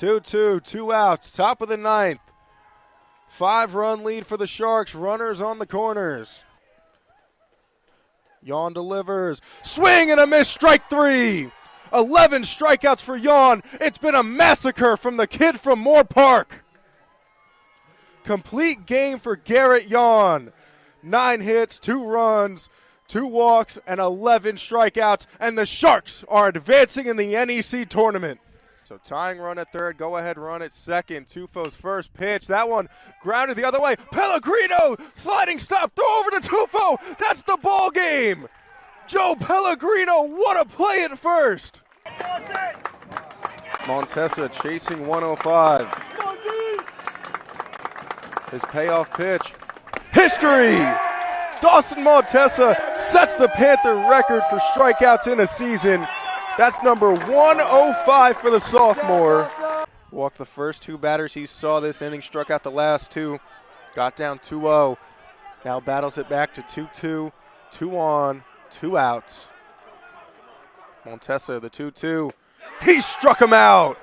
2-2, 2 outs, top of the ninth. 5-run lead for the Sharks, runners on the corners. Yawn delivers, swing and a miss, strike 3. 11 strikeouts for Yawn. It's been a massacre from the kid from Moore Park. Complete game for Garrett Yawn. 9 hits, 2 runs, 2 walks, and 11 strikeouts, and the Sharks are advancing in the NEC tournament. So tying run at third, go-ahead run at second. Tufo's first pitch. That one grounded the other way. Pellegrino, sliding stop, throw over to Tufo. That's the ball game. Joe Pellegrino, what a play at first. Montesa chasing 105. His payoff pitch. History! Dawson Montesa sets the Panther record for strikeouts in a season. That's number 105 for the sophomore. Walked the first 2 batters he saw this inning, struck out the last 2. Got down 2-0. Now battles it back to 2-2. 2 on, 2 outs. Montesa, the 2-2. He struck him out.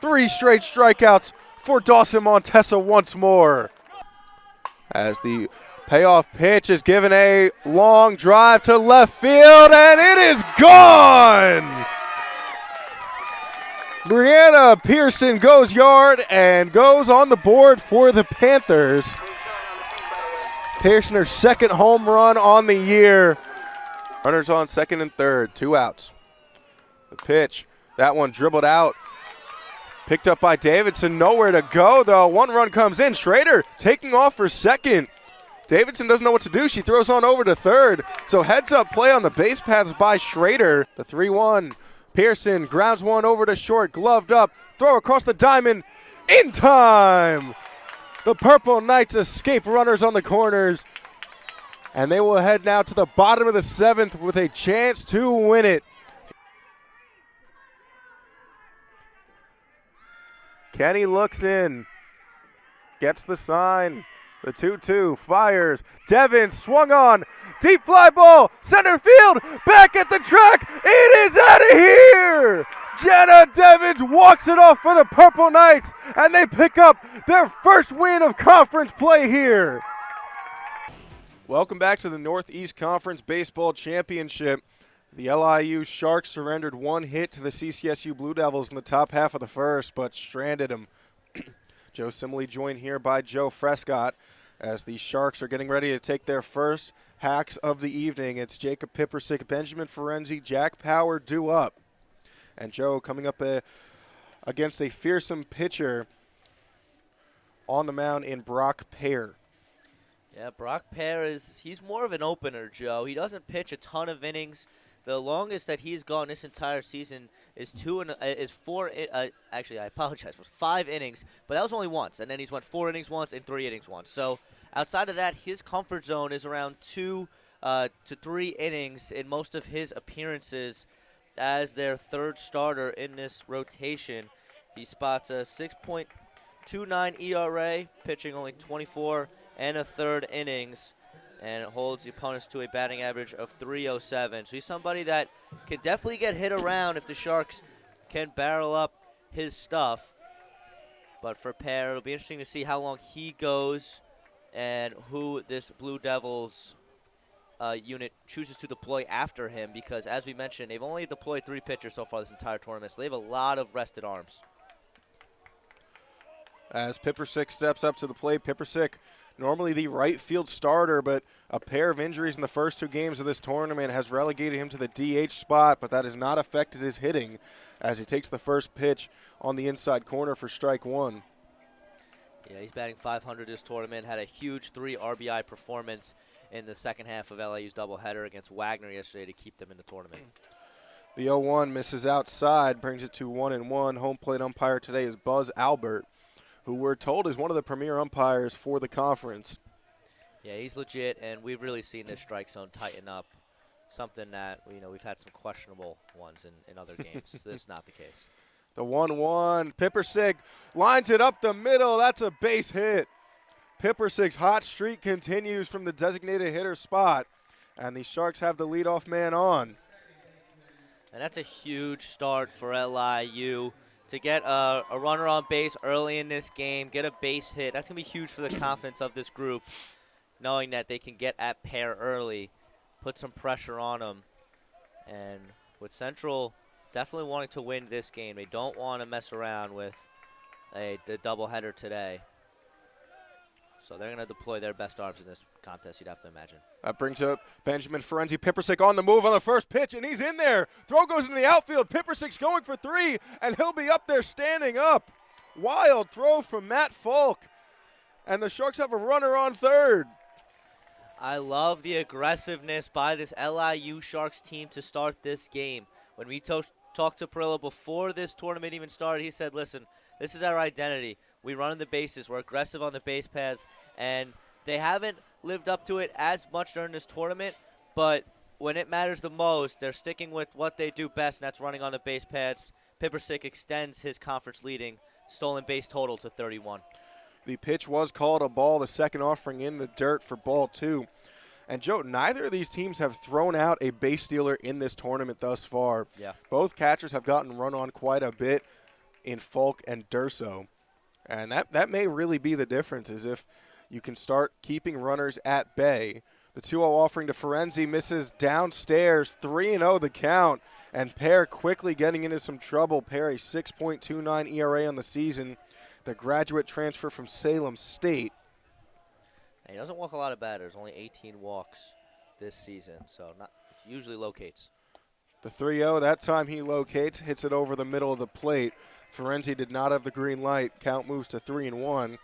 3 straight strikeouts for Dawson Montesa once more. As the payoff pitch is given a long drive to left field, and it is gone! Brianna Pearson goes yard and goes on the board for the Panthers. Pearson, her second home run on the year. Runners on second and third, 2 outs. The pitch, that one dribbled out. Picked up by Davidson, nowhere to go though. 1 run comes in, Schrader taking off for second. Davidson doesn't know what to do. She throws on over to third. So heads up play on the base paths by Schrader. The 3-1. Pearson grounds one over to short, gloved up, throw across the diamond in time. The Purple Knights escape runners on the corners. And they will head now to the bottom of the 7th with a chance to win it. Kenny looks in, gets the sign. The 2-2 fires. Devin swung on. Deep fly ball. Center field. Back at the track. It is out of here. Jenna Devins walks it off for the Purple Knights, and they pick up their first win of conference play here. Welcome back to the Northeast Conference Baseball Championship. The LIU Sharks surrendered 1 hit to the CCSU Blue Devils in the top half of the first, but stranded them. Joe Simile joined here by Joe Frescott as the Sharks are getting ready to take their first hacks of the evening. It's Jacob Pipersick, Benjamin Ferenzi, Jack Power due up. And Joe coming up against a fearsome pitcher on the mound in Brock Pear. Yeah, Brock Pear he's more of an opener, Joe. He doesn't pitch a ton of innings. The longest that he's gone this entire season is 5 innings, but that was only once. And then he's went 4 innings once and 3 innings once. So outside of that, his comfort zone is around 2 to 3 innings in most of his appearances as their third starter in this rotation. He spots a 6.29 ERA, pitching only 24 and a third innings, and it holds the opponents to a batting average of .307. So he's somebody that can definitely get hit around if the Sharks can barrel up his stuff. But for Pear, it'll be interesting to see how long he goes and who this Blue Devils unit chooses to deploy after him, because as we mentioned, they've only deployed 3 pitchers so far this entire tournament, so they have a lot of rested arms. As Pipersick steps up to the plate, Pipersick, normally the right field starter, but a pair of injuries in the first 2 games of this tournament has relegated him to the DH spot, but that has not affected his hitting as he takes the first pitch on the inside corner for strike 1. Yeah, he's batting .500 this tournament, had a huge 3 RBI performance in the second half of LIU's doubleheader against Wagner yesterday to keep them in the tournament. The 0-1 misses outside, brings it to 1-1. Home plate umpire today is Buzz Albert, who we're told is one of the premier umpires for the conference. Yeah, he's legit, and we've really seen this strike zone tighten up, something that we've had some questionable ones in other games. This is not the case. The 1-1, Pipersick lines it up the middle. That's a base hit. Pipersick's hot streak continues from the designated hitter spot, and the Sharks have the leadoff man on. And that's a huge start for LIU. To get a runner on base early in this game, get a base hit, that's going to be huge for the confidence of this group, knowing that they can get at Pear early, put some pressure on them. And with Central definitely wanting to win this game, they don't want to mess around with the doubleheader today. So they're going to deploy their best arms in this contest, you'd have to imagine. That brings up Benjamin Ferenzi. Pippersick on the move on the first pitch, and he's in there. Throw goes into the outfield. Pippersick's going for 3, and he'll be up there standing up. Wild throw from Matt Falk, and the Sharks have a runner on third. I love the aggressiveness by this LIU Sharks team to start this game. When we talked to Perillo before this tournament even started, he said, listen, this is our identity. We run in the bases. We're aggressive on the base paths, and they haven't lived up to it as much during this tournament, but when it matters the most, they're sticking with what they do best, and that's running on the base paths. Pippersick extends his conference leading stolen base total to 31. The pitch was called a ball, the second offering in the dirt for ball 2. And, Joe, neither of these teams have thrown out a base stealer in this tournament thus far. Yeah. Both catchers have gotten run on quite a bit in Falk and Durso. And that may really be the difference, is if you can start keeping runners at bay. The 2-0 offering to Ferenzi misses downstairs, 3-0 the count, and Pear quickly getting into some trouble. Pear a 6.29 ERA on the season, the graduate transfer from Salem State. And he doesn't walk a lot of batters, only 18 walks this season, so usually locates. The 3-0, that time he locates, hits it over the middle of the plate. Ferenzi did not have the green light. Count moves to 3-1.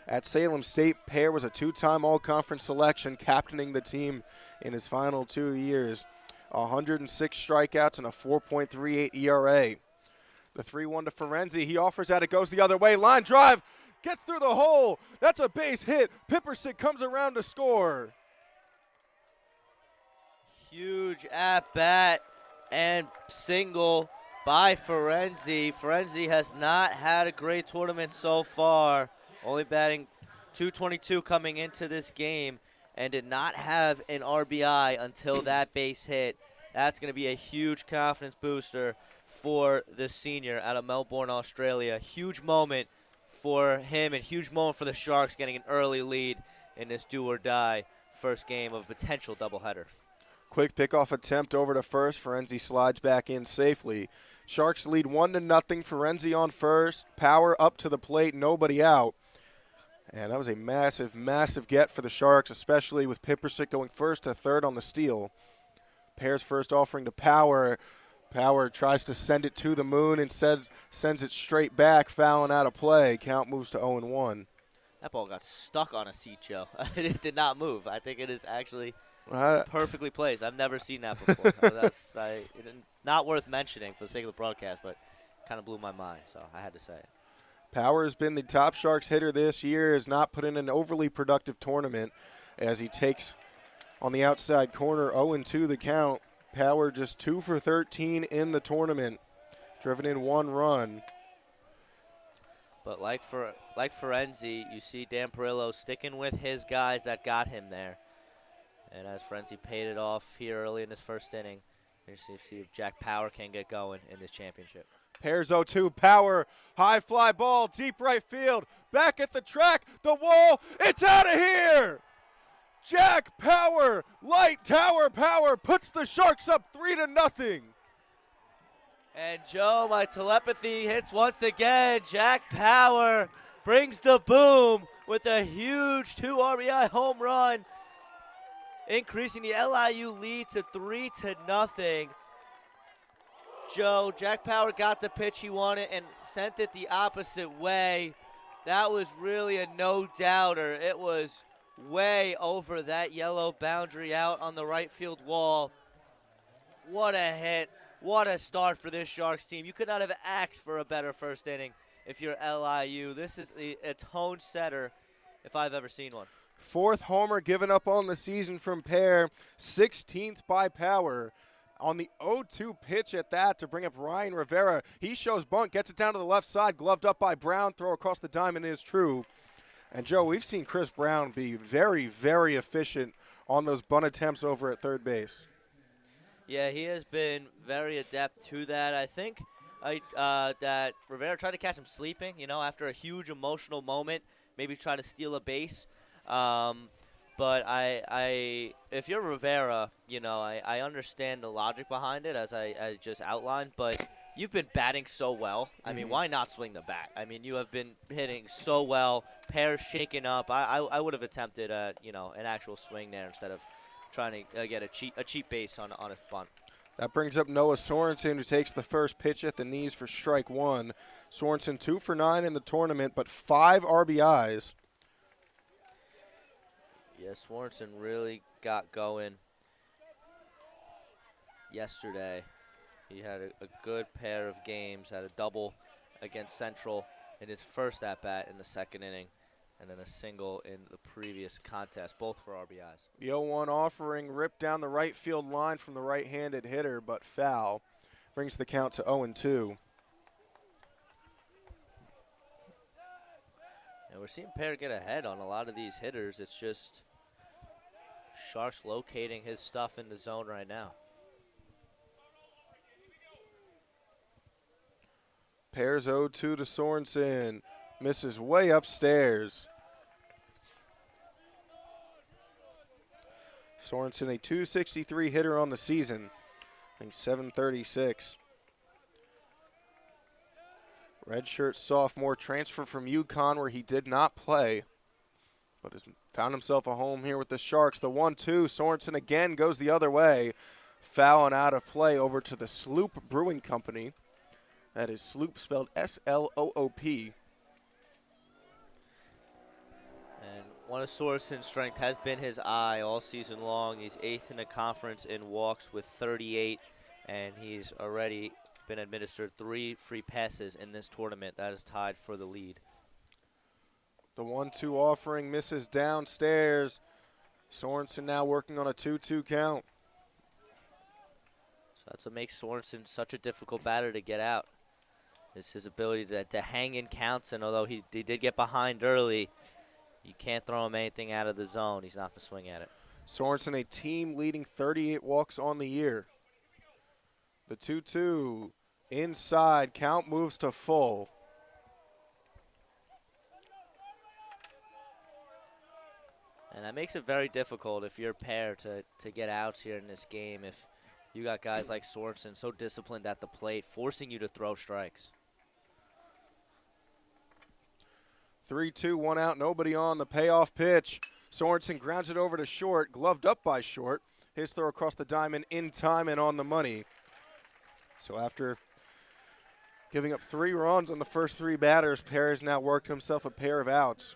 At Salem State, Pear was a 2-time all-conference selection, captaining the team in his final 2 years. 106 strikeouts and a 4.38 ERA. The 3-1 to Ferenzi. He offers that. It goes the other way. Line drive. Gets through the hole. That's a base hit. Pippersick comes around to score. Huge at-bat and single by Ferenzi. Ferenzi has not had a great tournament so far, only batting .222 coming into this game, and did not have an RBI until that base hit. That's going to be a huge confidence booster for the senior out of Melbourne, Australia. Huge moment for him and huge moment for the Sharks, getting an early lead in this do-or-die first game of a potential doubleheader. Quick pickoff attempt over to first. Ferenzi slides back in safely. Sharks lead 1-0. Ferenzi on first. Power up to the plate. Nobody out. And that was a massive, massive get for the Sharks, especially with Pippersick going first to third on the steal. Pear's first offering to Power. Power tries to send it to the moon and sends it straight back, fouling out of play. Count moves to 0-1. That ball got stuck on a seat, Joe. It did not move. I think it is actually perfectly placed. I've never seen that before. Not worth mentioning for the sake of the broadcast, but kind of blew my mind, so I had to say it. Power has been the top Sharks hitter this year, has not put in an overly productive tournament as he takes on the outside corner 0-2 the count. Power just 2 for 13 in the tournament, driven in 1 run. But like Ferenzi, you see Dan Perillo sticking with his guys that got him there. And as Ferenzi paid it off here early in this first inning, you see if Jack Power can get going in this championship. Pears 0-2, Power, high fly ball, deep right field, back at the track, the wall, it's out of here! Jack Power, light tower Power, puts the Sharks up 3-0. And Joe, my telepathy hits once again. Jack Power brings the boom with a huge 2 RBI home run, increasing the LIU lead to 3-0. Joe, Jack Power got the pitch he wanted and sent it the opposite way. That was really a no-doubter. It was way over that yellow boundary out on the right field wall. What a hit. What a start for this Sharks team. You could not have asked for a better first inning if you're LIU. This is a tone setter if I've ever seen one. 4th homer given up on the season from Pear, 16th by Power. On the 0-2 pitch at that to bring up Ryan Rivera. He shows bunt, gets it down to the left side, gloved up by Brown. Throw across the diamond is true. And, Joe, we've seen Chris Brown be very, very efficient on those bunt attempts over at third base. Yeah, he has been very adept to that. I think that Rivera tried to catch him sleeping, after a huge emotional moment, maybe try to steal a base. But if you're Rivera, I understand the logic behind it as I just outlined, but you've been batting so well. I mean, why not swing the bat? I mean, you have been hitting so well, pairs shaken up. I would have attempted an actual swing there instead of trying to get a cheap base on a bunt. That brings up Noah Sorensen, who takes the first pitch at the knees for strike one. Sorensen 2 for 9 in the tournament, but 5 RBIs. Yeah, Sorensen really got going yesterday. He had a good pair of games, had a double against Central in his first at-bat in the second inning, and then a single in the previous contest, both for RBIs. The 0-1 offering ripped down the right field line from the right-handed hitter, but foul. Brings the count to 0-2. And we're seeing Pear get ahead on a lot of these hitters. It's just Sharks locating his stuff in the zone right now. Pear's 0-2 to Sorensen. Misses way upstairs. Sorensen, a .263 hitter on the season. I think .736. Redshirt sophomore transfer from UConn where he did not play, but has found himself a home here with the Sharks. The 1-2, Sorensen again goes the other way. Foul and out of play over to the Sloop Brewing Company. That is Sloop spelled S-L-O-O-P. And one of Sorensen's strength has been his eye all season long. He's 8th in the conference in walks with 38, and he's already been administered 3 free passes in this tournament. That is tied for the lead. The 1-2 offering misses downstairs. Sorensen now working on a 2-2 count. So that's what makes Sorensen such a difficult batter to get out. It's his ability to hang in counts, and although he did get behind early, you can't throw him anything out of the zone. He's not going to swing at it. Sorensen, a team-leading 38 walks on the year. The 2-2 inside. Count moves to full. And that makes it very difficult if you're a pair to get outs here in this game. If you got guys like Sorensen so disciplined at the plate, forcing you to throw strikes. 3-2, 1 out, nobody on. The payoff pitch. Sorensen grounds it over to short, gloved up by Short. His throw across the diamond in time and on the money. So after giving up 3 runs on the first 3 batters, Pear has now worked himself a pair of outs.